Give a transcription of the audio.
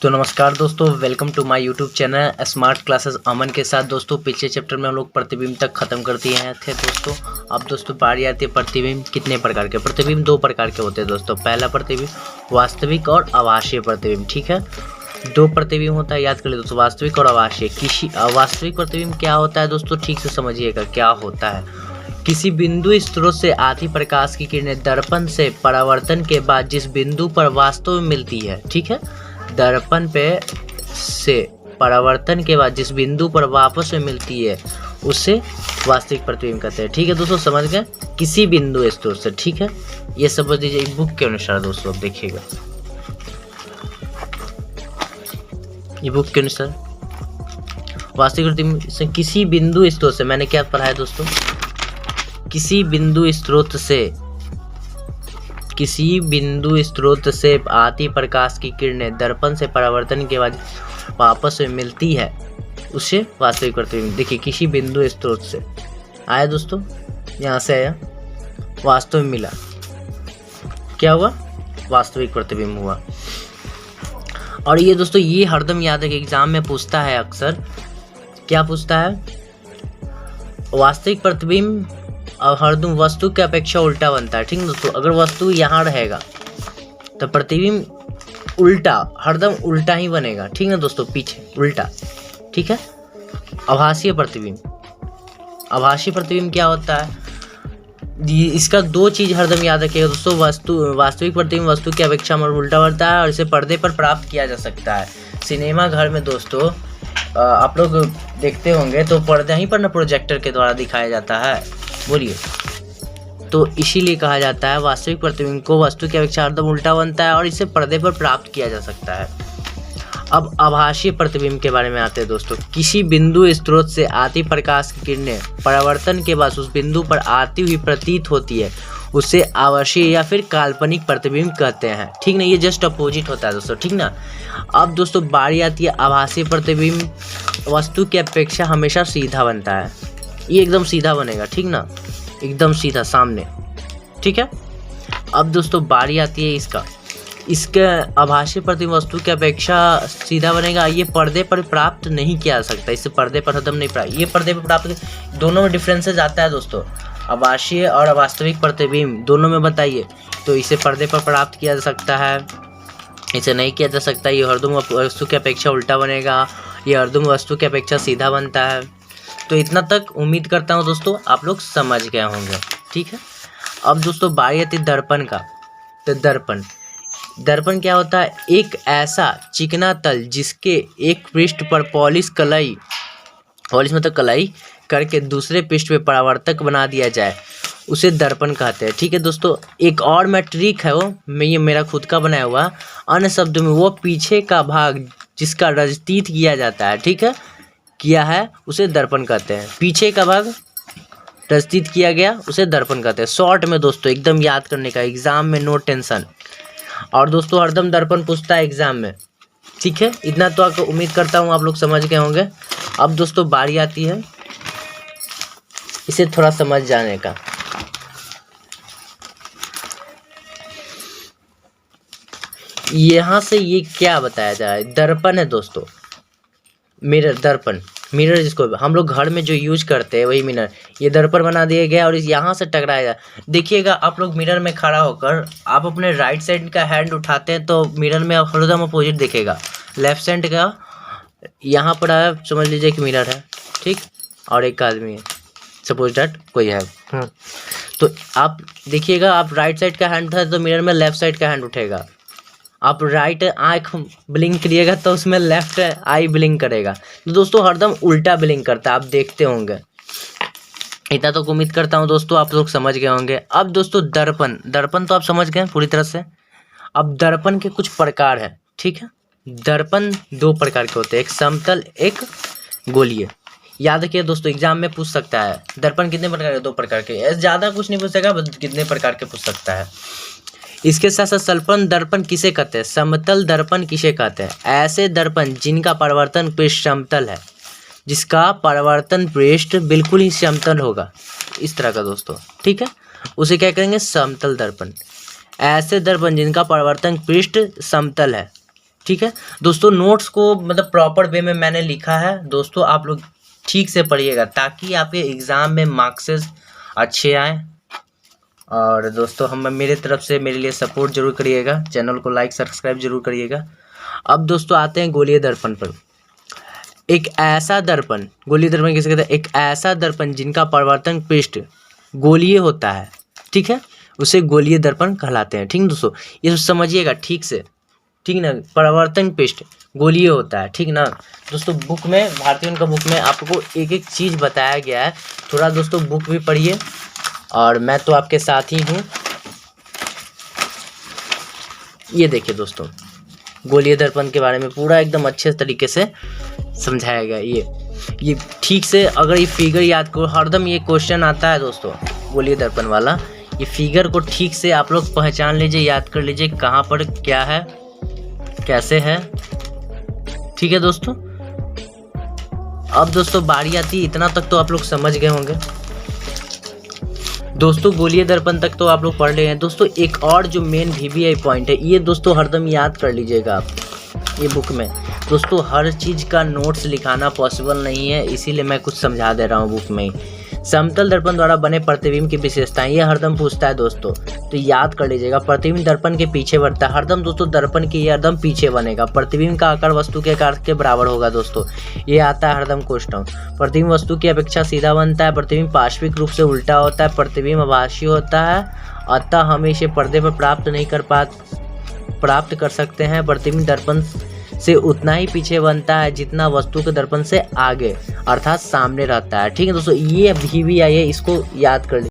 तो नमस्कार दोस्तों, welcome to my YouTube channel smart classes Aman के साथ। दोस्तों पिछले चैप्टर में हम लोग प्रतिबिंब तक खत्म कर दिए हैं थे दोस्तों। अब दोस्तों बारी आती है प्रतिबिंब कितने प्रकार के। प्रतिबिंब दो प्रकार के होते हैं दोस्तों। पहला प्रतिबिंब वास्तविक और आभासीय प्रतिबिंब। ठीक है, दो प्रतिबिंब होता है, याद कर लीजिए दोस्तों, वास्तविक और आभासीय। किसी वास्तविक प्रतिबिंब क्या होता है दोस्तों, ठीक से समझिएगा क्या होता है। किसी बिंदु स्रोत से आती प्रकाश की किरणें दर्पण से परावर्तन के बाद जिस बिंदु पर वास्तव में मिलती है, ठीक है, दर्पण पे से परावर्तन के बाद जिस बिंदु पर वापस में मिलती है उसे वास्तविक प्रतिबिंब कहते हैं। ठीक है दोस्तों, समझ गए, किसी बिंदु स्रोत से। ठीक है, ये समझ लीजिए एक बुक के अनुसार दोस्तों। अब देखिएगा ये बुक के अनुसार वास्तविक प्रतिबिंब से किसी बिंदु स्रोत से, मैंने क्या पढ़ा है दोस्तों, किसी बिंदु स्रोत से आती प्रकाश की किरणें दर्पण से परावर्तन के बाद वापस में मिलती है उसे वास्तविक प्रतिबिंब। देखिए किसी बिंदु स्रोत से आया दोस्तों, यहाँ से आया, वास्तव में मिला, क्या हुआ, वास्तविक प्रतिबिंब हुआ। और ये दोस्तों ये हरदम याद है कि एग्जाम में पूछता है अक्सर, क्या पूछता है, वास्तविक प्रतिबिंब और हरदम वस्तु की अपेक्षा उल्टा बनता है। ठीक है दोस्तों, अगर वस्तु यहाँ रहेगा तो प्रतिबिंब उल्टा, हरदम उल्टा ही बनेगा। ठीक है दोस्तों, पीछे उल्टा। ठीक है, आभासीय प्रतिबिंब, आभासीय प्रतिबिंब क्या होता है, इसका दो चीज हरदम याद रखिएगा दोस्तों। वास्तविक प्रतिबिंब वस्तु की अपेक्षा में उल्टा बनता है और इसे पर्दे पर प्राप्त किया जा सकता है। सिनेमा घर में दोस्तों आप लोग देखते होंगे तो पर्दे ही पर ना प्रोजेक्टर के द्वारा दिखाया जाता है, बोलिए, तो इसीलिए कहा जाता है वास्तविक प्रतिबिंब को वस्तु की अपेक्षा हरदम उल्टा बनता है और इसे पर्दे पर प्राप्त किया जा सकता है। अब आभासीय प्रतिबिंब के बारे में आते हैं दोस्तों। किसी बिंदु स्रोत से आती प्रकाश की किरणें परावर्तन के बाद उस बिंदु पर आती हुई प्रतीत होती है उसे आभासीय या फिर काल्पनिक प्रतिबिंब कहते हैं। ठीक ना, ये जस्ट अपोजिट होता है दोस्तों। ठीक ना, अब दोस्तों बारी आती है आभासीय प्रतिबिंब वस्तु की अपेक्षा हमेशा सीधा बनता है, ये एकदम सीधा बनेगा। ठीक ना, एकदम सीधा सामने। ठीक है, अब दोस्तों बारी आती है इसके आभासीय प्रतिबिंब वस्तु की अपेक्षा सीधा बनेगा, ये पर्दे पर प्राप्त नहीं किया जा सकता, इसे पर्दे पर हरदम नहीं प्राप्त, ये पर्दे पर प्राप्त, दोनों में डिफरेंसेस आता है दोस्तों। आभासीय और वास्तविक प्रतिबिंब दोनों में बताइए, तो इसे पर्दे पर प्राप्त किया जा सकता है, इसे नहीं किया जा सकता, ये हरदम वस्तु की अपेक्षा उल्टा बनेगा, ये हरदम वस्तु की अपेक्षा सीधा बनता है। तो इतना तक उम्मीद करता हूँ दोस्तों आप लोग समझ गए होंगे। ठीक है, अब दोस्तों बारी आती है दर्पण का। तो दर्पण क्या होता है, एक ऐसा चिकना तल जिसके एक पृष्ठ पर पॉलिश मतलब कलाई करके दूसरे पृष्ठ पे परावर्तक बना दिया जाए उसे दर्पण कहते हैं। ठीक है दोस्तों, एक और मैट्रिक है वो, ये मेरा खुद का बनाया हुआ, अन्य शब्दों में वो पीछे का भाग जिसका रजतीत किया जाता है, ठीक है, किया है, उसे दर्पण कहते हैं। पीछे का भाग रजतीत किया गया उसे दर्पण कहते हैं। शॉर्ट में दोस्तों एकदम याद करने का, एग्जाम में नो टेंशन। और दोस्तों हरदम दर्पण पूछता है एग्जाम में। ठीक है, इतना तो आपको उम्मीद करता हूँ आप लोग समझ गए होंगे। अब दोस्तों बारी आती है इसे थोड़ा समझ जाने का। यहाँ से ये क्या बताया जा रहा है, दर्पण है दोस्तों, मिरर, दर्पण, मिरर जिसको हम लोग घर में जो यूज करते हैं वही मिरर, ये दर्पण बना दिया गया और इस यहाँ से टकराया। देखिएगा आप लोग मिरर में खड़ा होकर आप अपने राइट साइड का हैंड उठाते हैं तो मिरर में हरदम अपोजिट दिखेगा, लेफ्ट साइड का यहाँ पर आया, समझ लीजिए कि मिरर है, ठीक, और एक आदमी है, सपोज डैट कोई है। तो आप देखिएगा, आप राइट साइड का हैंड उठाते तो मिरर में लेफ्ट साइड का हैंड उठेगा, आप राइट आँख ब्लिंक करिएगा तो उसमें लेफ्ट आई ब्लिंक करेगा। तो दोस्तों हरदम उल्टा ब्लिंक करता है, आप देखते होंगे। इतना तो उम्मीद करता हूँ दोस्तों आप लोग समझ गए होंगे। अब दोस्तों दर्पण तो आप समझ गए पूरी तरह से। अब दर्पण के कुछ प्रकार है। ठीक है, दर्पण दो प्रकार के होते हैं, एक समतल एक गोलीय। याद रखिए दोस्तों, एग्जाम में पूछ सकता है दर्पण कितने प्रकार के, दो प्रकार के, ज़्यादा कुछ नहीं पूछ सकेगा, कितने प्रकार के पूछ सकता है। इसके साथ साथ समतल दर्पण किसे कहते हैं, समतल दर्पण किसे कहते हैं, ऐसे दर्पण जिनका परावर्तन पृष्ठ समतल है, जिसका परावर्तन पृष्ठ बिल्कुल ही समतल होगा, इस तरह का दोस्तों। ठीक है, उसे क्या करेंगे, समतल दर्पण। ऐसे दर्पण जिनका परावर्तन पृष्ठ समतल है, ठीक है दोस्तों, नोट्स को मतलब प्रॉपर वे में मैंने लिखा है दोस्तों, आप लोग ठीक से पढ़िएगा ताकि आपके एग्ज़ाम में मार्क्सेस अच्छे आएँ। और दोस्तों हम मेरे तरफ से मेरे लिए सपोर्ट जरूर करिएगा, चैनल को लाइक सब्सक्राइब जरूर करिएगा। अब दोस्तों आते हैं गोलीय दर्पण पर। एक ऐसा दर्पण, गोलीय दर्पण किसे कहते हैं? एक ऐसा दर्पण जिनका परावर्तन पृष्ठ गोलीय होता है, ठीक है, उसे गोलीय दर्पण कहलाते हैं। ठीक है दोस्तों, ये तो समझिएगा ठीक से, ठीक ना, परावर्तन पृष्ठ गोलीय होता है, ठीक ना दोस्तों। बुक में, भारतीय का बुक में आपको एक एक चीज़ बताया गया है, थोड़ा दोस्तों बुक भी पढ़िए और मैं तो आपके साथ ही हूँ। ये देखिए दोस्तों, गोलीय दर्पण के बारे में पूरा एकदम अच्छे तरीके से समझाया गया। ये ठीक से अगर ये फिगर याद करो, हरदम ये क्वेश्चन आता है दोस्तों गोलीय दर्पण वाला, ये फिगर को ठीक से आप लोग पहचान लीजिए, याद कर लीजिए कहाँ पर क्या है, कैसे है, ठीक है दोस्तों। अब दोस्तों बारी आती है, इतना तक तो आप लोग समझ गए होंगे दोस्तों, गोलीय दर्पण तक तो आप लोग पढ़ रहे हैं दोस्तों। एक और जो मेन VBI पॉइंट है, ये दोस्तों हरदम याद कर लीजिएगा आप। ये बुक में दोस्तों हर चीज़ का नोट्स लिखाना पॉसिबल नहीं है, इसीलिए मैं कुछ समझा दे रहा हूँ बुक में ही। समतल दर्पण द्वारा बने प्रतिबिंब की विशेषताएं, ये हरदम पूछता है दोस्तों, तो याद कर लीजिएगा। प्रतिबिंब दर्पण के पीछे बढ़ता है, हरदम दोस्तों दर्पण के ये हरदम पीछे बनेगा। प्रतिबिंब का आकार वस्तु के आकार के बराबर होगा दोस्तों, ये आता है हरदम क्वेश्चन। प्रतिबिंब वस्तु की अपेक्षा सीधा बनता है, प्रतिबिंब पार्श्विक रूप से उल्टा होता है, प्रतिबिंब आभासी होता है, अतः हम इसे पर्दे पर प्राप्त कर सकते हैं। प्रतिबिंब दर्पण से उतना ही पीछे बनता है जितना वस्तु के दर्पण से आगे अर्थात सामने रहता है। ठीक है दोस्तों, ये VBI है, इसको याद कर लीजिए।